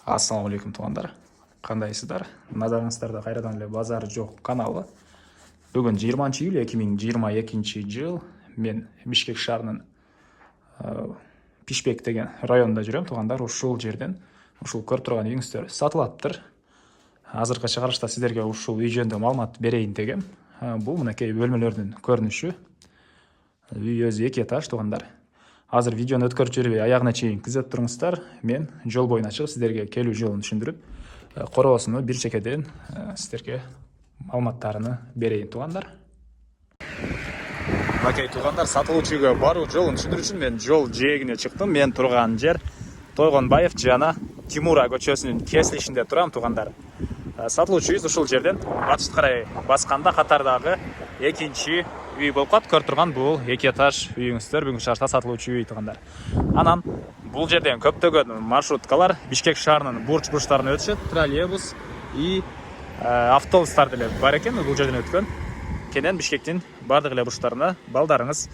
Ассалаумағалейкум туғандар. Қандайсыздар? Назарыңыздарда қайрадан эле базар жоқ каналы. Бүгін 20 июль 2022 жыл. Мен Бишкек шаарынын Пишпек деген районунда жүрөм туғандар. Ушул жерден ушул көрүп турган үйүңүздөр сатылаптыр. Азыркы чыгарышта сиздерге ушул үй жөнүндө маалымат берейин дегем. Бул мынакей бөлмөлөрдүн көрүнүшү. Үй өзү 2 этаж туғандар. Азыр видеоны өткөрүп жибербей аягына чейин күзөтүп туруңуздар. Мен жол боюна чыгып сиздерге келүү жолун түшүндүрүп, короосуну бир чекеден сиздерге маалыматтарыны берейин туғандар. Мынакей туғандар, сатылуучу үйгө баруу жолун түшүндүрүү үчүн мен жол жээгине чыктым. Мен турган жер Тойгонбаев жана Тимура көчөсүнүн кесилишинде турам туғандар. Сатылуучу үй ушул жерден батышка карай басканда катардагы экинчи үй болуп калат. Көрүп турган бул 2 этаж үйүңүздөр бүгүнкү шарта сатылуучу үй туғандар. Анан бул жерден көптөгөн маршруткалар Бишкек шаарынын бурч-бурчтарына өтүшөт. Троллейбус и автобустар деле бар экен бул жерден өткөн. Кенен Бишкектин бардык эле бурчтарына балдарыңыз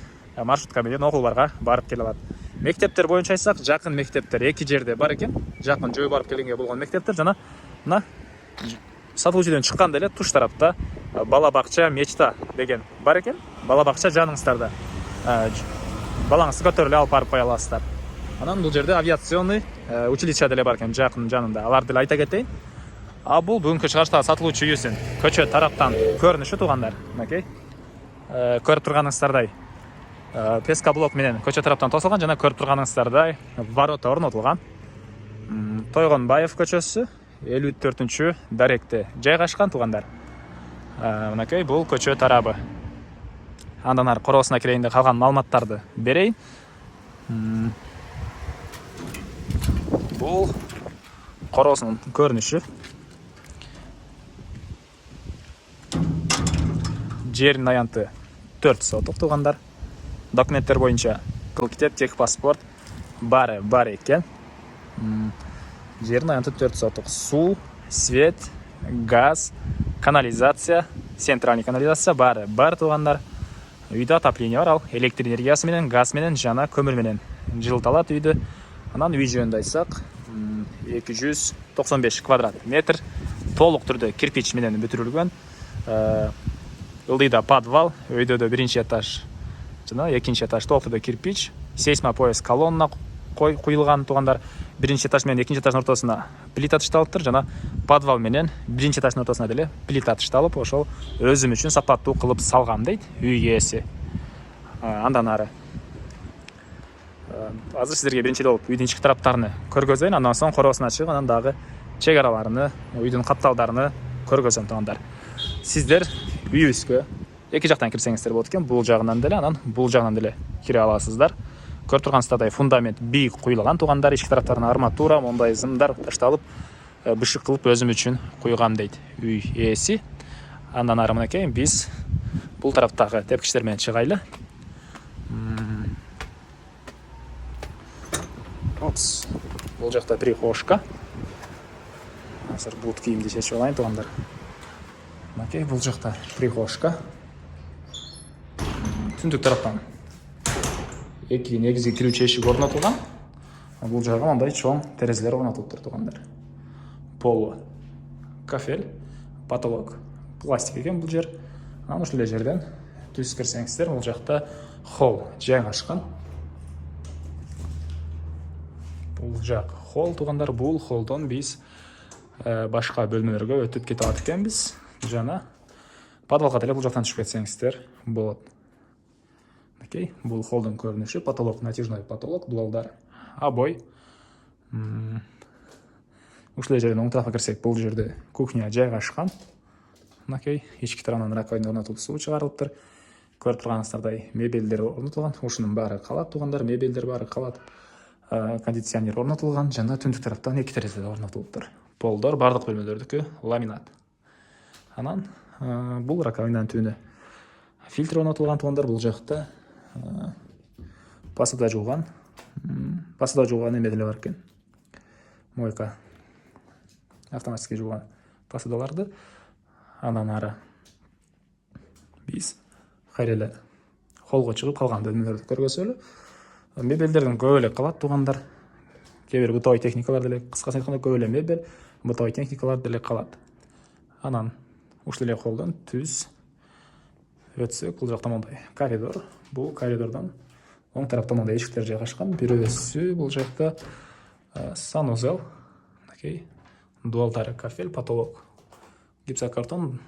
маршрутка менен окууларга барып келе алат. Мектептер боюнча айтсак, жакын мектептер 2 жерде бар экен. Жакын жөө барып келгенге болгон мектептер жана мына сатылуучудан чыкканда эле туш тарапта бала бакча Мечта деген бар экен. Бала бакча жаныңыздарда. Балаңызды көтөрүп алып барып кое аласыздар. Анан бул жерде авиационный училище деле бар экен жакын жанында. Аларды деле айта кетейин. Бул бүгүнкү чыгарыштагы сатылуучу үйүсүн көчө тараптан көрүнүшү туғандар. Мынакей. Көрүп турганыңыздардай пескоблок менен көчө тараптан тосулган жана көрүп турганыңыздардай ворота орнотулган. Тойгонбаев көчөсү 54-чү даректе жайгашкан туғандар. Мынакей бул көчө тарабы. Андан ары короосуна кирейин деп калган маалыматтарды берейин. Бул короосунун көрүнүшү. Жердин аянты 4 соток туғандар. Документтер боюнча китеп, техпаспорт бар экен. Жердин аянты 4 соток. Суу, свет, газ, канализация, центральный канализация бар туғандар. Үйдө отопление бар, ал электр энергиясы менен, газ менен жана көмүр менен жылыталат үйдү. Анан үй жөнүндө айтсак, 295 квадрат метр толук түрдө кирпич менен бүтүрүлгөн. Ылдыйда подвал, өйдө 1 этаж жана 2 этаж толук түрдө кирпич, сейсмопояс колонна куюлган туғандар. 1 этаж менен 2 этаждын ортосуна плита тышталыптыр жана подвал менен 1 этаждын ортосуна деле плита тышталып, ошол өзүм үчүн сапаттуу кылып салгам дейт үй ээси. Андан ары азыр сиздерге биринчиден болуп үйдүн ички тараптарыны көргөзөйүн, андан соң короосуна чыгып, анан дагы чек араларыны, үйдүн катталдарыны көргөзөм туғандар. Сиздер үйүбүзгө эки жактан кирсеңиздер болот экен, бул жагынан деле, анан бул жагынан деле кире аласыздар. Көрүп турганыңыздардай фундамент бийик куюлган туғандар, ички тараптарына арматура, мондай зымдар ташталып, бышык кылып өзүм үчүн куйгам дейт үй ээси. Андан ары мынакей биз бул тараптагы тепкичтер менен чыгайлы. Бул жакта прихожка. Азыр бут кийимди чечип алайын туғандар. Мынакей бул жакта прихожка. Түндүк тараптан 2 негизги кирүүчү эшик орнотулган. Бул жагы мындай чоң терезелер орнотулуптур туғандар. Полу кафель, потолок пластик экен бул жер. Анан ушул жерден түз кирсеңиздер, бул жакта холл жайгашкан. Бул жак холл туғандар. Бул холлдон биз башка бөлмөлөргө өтүп кете алат экенбиз. Жана подвалга деле бул жактан түшүп кетсеңиздер болот. Окей, бул холлдун көрүнүшү, потолок натяжной потолок, дуалдар, обой. Ушул жерден оң тарафка кирсек, бул жерде кухня жайгашкан. Окей, ички тарабынан раковина орнотулуп, суу чыгарылыптыр. Көрүп турганыңыздардай мебелдер орнотулган. Ушунун баары калат туғандар, мебелдер баары калат. Кондиционер орнотулган жана түндүк тараптан 2 терезе орнотулуптур. Полдор бардык бөлмөлөрдүкү ламинат. Анан бул раковинанын түбүнө фильтр орнотулган туғандар. Бул жакта посуда жууган эме деле бар экен. Мойка. Автоматически жууган посудаларды. Андан ары биз кайра эле холлго чыгып калган бөлмөлөрдү көргөзөлү. Мебелдердин көп эле калат туғандар. кээ бир бытовый техникалар деле, кыскасын айтканда көп эле мебель, бытовый техникалар деле калат. Анан ушул эле колдон түз өтсөк, бул жакта мондай коридор. Бул коридордон оң тарапта мондай эшиктер жайгашкан. Бирөөсү бул жакта санузел, дуалдары кафель, потолок гипсокартон,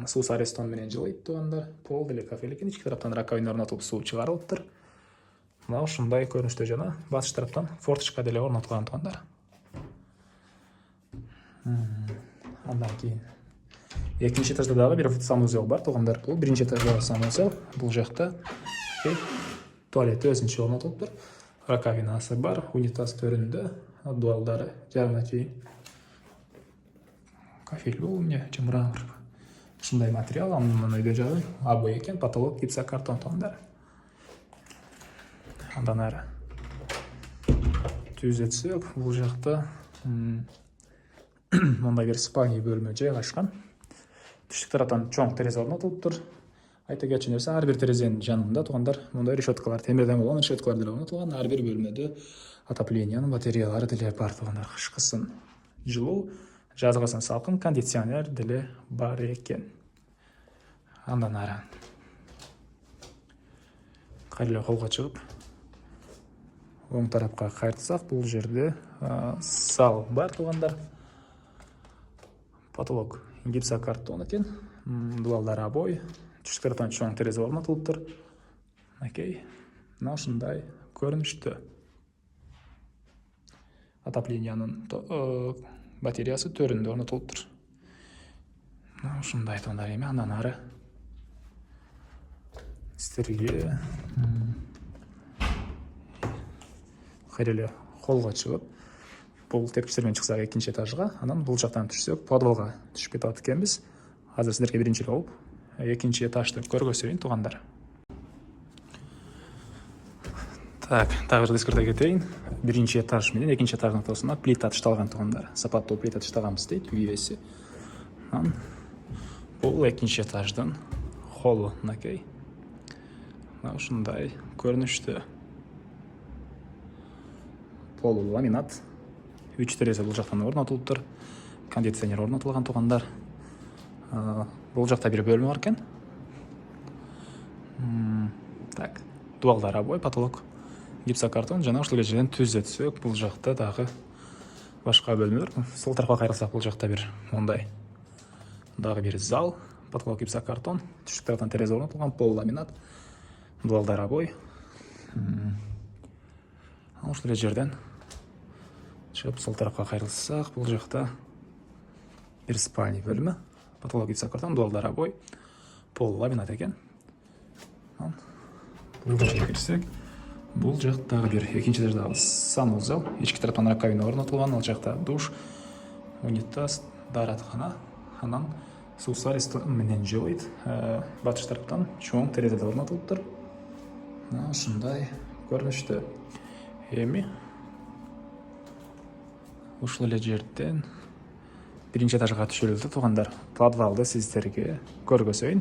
суу арестон менен жылыйт туугандар. Пол деле кафель экен, ички тараптан раковина орнотулуп суу чыгарылыптыр. Мына ушундай көрүнүштө жана батыш тараптан форточка деле орнотулган туугандар. Андан кийин экинчи этажда дагы бир санузел бар туугандар. Бул биринчи этаждагы санузел. Бул жакта туалет өзүнчө орнотулуптур. Раковинасы бар, унитаз төрүндө, дуалдары жарына чейин. Кафель бул эмне жымыраак ушундай материал, анын өйдө жагы обой экен, потолок гипсокартон туугандар. Андан ары түз өтсөк, бул жакта мондай бир спальня бөлмө жайгашкан. Түштүк тараптан чоң терезе орнотулуптур. Айта кетчү нерсе, ар бир терезенин жанында туугандар мондай решеткалар, темирден болгон решеткалар деле орнотулган. Ар бир бөлмөдө отоплениянын батареялары деле бар туугандар. Кышкысын жылуу, жазгысын салкын, кондиционер деле бар экен. Андан ары кайра колго чыгып оң тарапка кайтсак, бул жерде зал бар туугандар. Потолок гипсокартон экен, дуалдар обой, түштүк тараптан чоң терезе орнотулуптур. Мына ушундай көрүнүштө. Отоплениянын батареясы төрүндө орнотулуптур. Мына ушундай туугандар эми. Андан ары сиздерге кайра эле холго чыгып, бул тепкичтер менен чыксак экинчи этажга, анан бул жактан түшсөк подвалга түшүп кетип экенбиз. Азыр сиздерге биринчи эле болуп экинчи этажды көргөзөйүн туугандар. Так, дагы бир эскерте кетейин. Биринчи этаж менен экинчи этаждын ортосуна плита ташталган туугандар. Сапаттуу плита таштаганбыз дейт үйэси. Бул экинчи этаждын холу, мынакей. Мына ушундай көрүнүштө. Пол ламинат. 3 терезе бул жактан орнотулуптур. Кондиционер орнотулган туугандар. Бул жакта бир бөлмө бар экен. Так, дуалдар обой, потолок гипсокартон. Жана ушул жерден түз өтсөк, бул жакта дагы башка бөлмөлөр. Сол тарапка кайрылсак, бул жакта бир мондай дагы бир зал, потолок гипсокартон, түштүк тараптан терезе орнотулган, пол ламинат, дуалдар обой. Ушул жерден чыгып сол тарапка кайрылсак, бул жакта бир спальня бөлмө, потолок гипсокартон, дуалдар обой, пол ламинат экен. Бул жакка кирсек, бул жактагы бир экинчи этаждагы санузел, ички тараптан раковина орнотулган, ал жакта душ, унитаз, даараткана, анан суу арестон менен жылыйт. Батыш тараптан чоң терезе орнотулуптур. Мына ушундай көрүнүштө. Эми ушул эле жерден биринчи этажга түшүрүлдү туугандар. Подвалды сиздерге көргөзөйүн.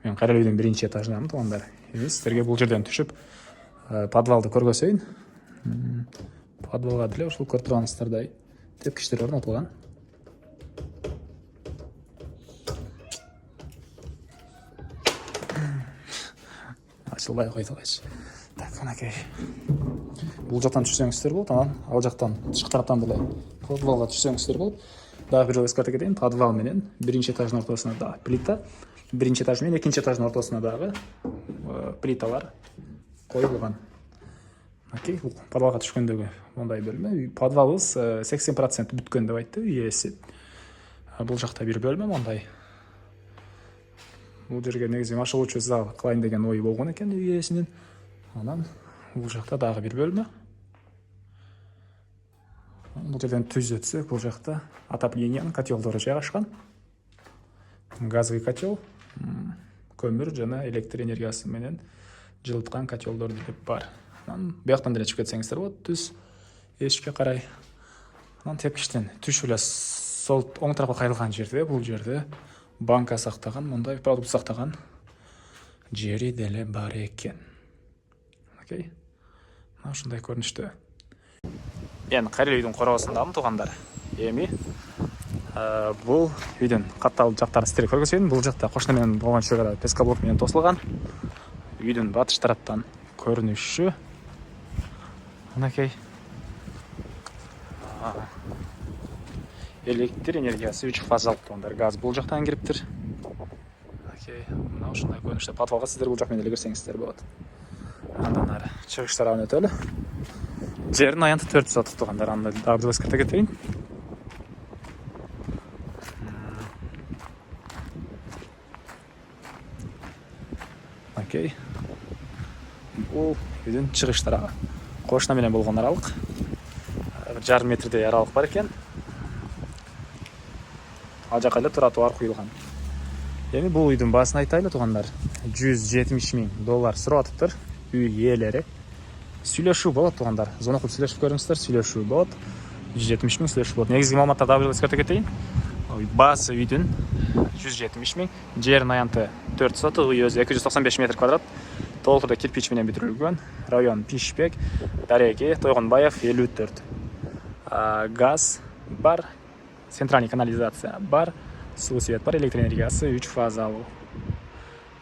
Мен кайра үйдүн биринчи этажындамын туугандар. Эми сиздерге бул жерден түшүп подвалды көргөзөйүн. Подвалга деле ушул көрүп турганыңыздардай тепкичтер орнотулган. Ачылбай койду кайчы. Так, мынакей. Бул жактан түшсөңүздөр болот, анан ал жактан тышкы тараптан деле подвалга түшсөңүздөр болот. Дагы бир жолу эскерте кетейин, подвал менен биринчи этаждын ортосуна дагы плита, биринчи этаж менен экинчи этаждын ортосуна дагы плиталар коюлган. Окей, подвалга түшкөндөгү мондай бөлмө. Подвалыбыз 80% бүткөн деп айтты үйэси. Бул жакта бир бөлмө мондай. Бул жерге негизи машыгуучу зал кылайын деген ой болгон экен үйэсинин. Анан бул жакта дагы бир бөлмө. Бул жерден түз өтсөк, бул жакта отоплениянын котелдору жайгашкан. Газовый котел, көмүр жана электр энергиясы менен жылыткан котелдор деле бар. Анан бияктан деле чыгып кетсеңиздер болот, түз эшикке карай. Анан тепкичтен түшүп эле сол оң тарапка кайрылган жерде, бул жерде банка сактаган, мондай продукт сактаган жери деле бар экен. Окей. Мына ушундай көрүнүштө. Мен Карел үйдің қорғасындамын туғандар. Эми бұл үйдің қатталып жақтарын істер көргөзөйүн. Бұл жақта кошунамен болгон чөгара пескоблок менен тосулган. Үйдің батыш тараптан көрүнүшү. Мынакей. Электр энергиясы 3 фазалык туғандар. Газ бұл жақтан кириптир. Окей, мына ушундай көрүнүштө подвалга сиздер бұл жак менен эле кирсеңиздер болот. Андан ары чыгыш тарабына өтөлү. Жердин аянты 4 сотук туғандар. Анда дагы эскерте кетейин. Окей. Бул үйдүн чыгыш тарабы. Кошуна менен болгон аралык 1,5 метрдей аралык бар экен. Ал жака эле тротуар куюлган. Эми бул үйдүн баасын айтайлы тугандар. $170,000 сурап атыптыр. Үй ээлери. Сүйлөшүү болот тугандар. Зона кылып сүйлөшүп көрүңүздөр, сүйлөшүү болот. 170,000 сүйлөшүү болот. Негизги маалыматтарды дагы бир эскерте кетейин. Баасы үйдүн 170,000, жердин аянты 4 сотук, үй өзү 295 метр квадрат. Толтурда кирпич менен бүтүрүлгөн. Район Пишпек, Дареги, Тойгонбаев 54. Газ бар, центральный канализация бар, суу свет бар, электр энергиясы 3 фазалуу.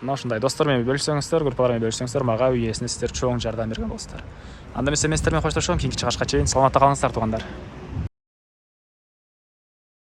Мына ушундай достор менен бөлүшсөңүздөр, группалар менен бөлүшсөңүздөр, мага үй ээсине сиздер чоң жардам берген болосуздар. Анда эмесе мен сиздер менен коштошом, кийинки чыгышка чейин саламатта калыңыздар тугандар.